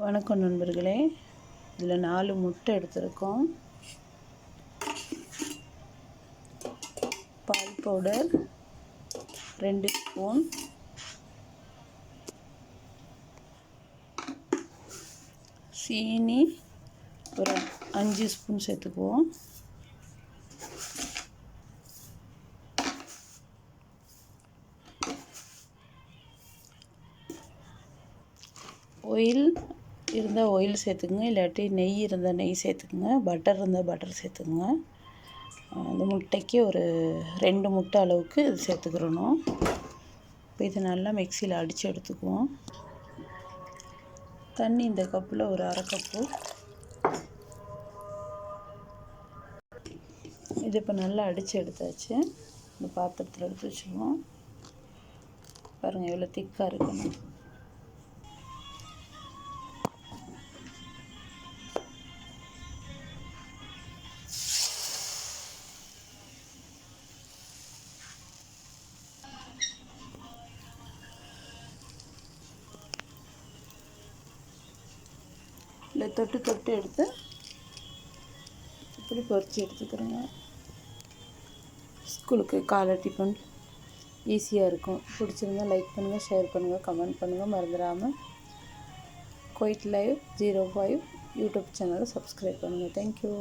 வணக்கம் நண்பர்களே. இதில் 4 முட்டை எடுத்திருக்கோம். பால் பவுடர் 2 ஸ்பூன், சீனி ஒரு 5 ஸ்பூன் சேர்த்துக்குவோம். ஆயில் இருந்தால் ஆயில் சேர்த்துக்குங்க, இல்லாட்டி நெய் இருந்தால் நெய் சேர்த்துக்குங்க, பட்டர் இருந்தால் பட்டர் சேர்த்துக்குங்க. அந்த முட்டைக்கு ஒரு 2 முட்டை அளவுக்கு இது சேர்த்துக்கிறணும். இப்போ இது நல்லா மிக்சியில் அடித்து எடுத்துக்குவோம். தண்ணி இந்த கப்பில் ஒரு அரை கப்பு. இது இப்போ நல்லா அடித்து எடுத்தாச்சு. இந்த பாத்திரத்தில் எடுத்து வச்சுக்குவோம். பாருங்கள் எவ்வளோ திக்காக இருக்குன்னு. இல்லை தொட்டு தொட்டு எடுத்து இப்படி பொரித்து எடுத்துக்கிறோங்க. ஸ்கூலுக்கு காலை டிஃபன் ஈஸியாக இருக்கும். பிடிச்சிருந்தா லைக் பண்ணுங்கள், ஷேர் பண்ணுங்கள், கமெண்ட் பண்ணுங்கள். மறந்துடாமல் குவைட் லைவ் 05 யூடியூப் சேனலை சப்ஸ்கிரைப் பண்ணுங்கள். தேங்க்யூ.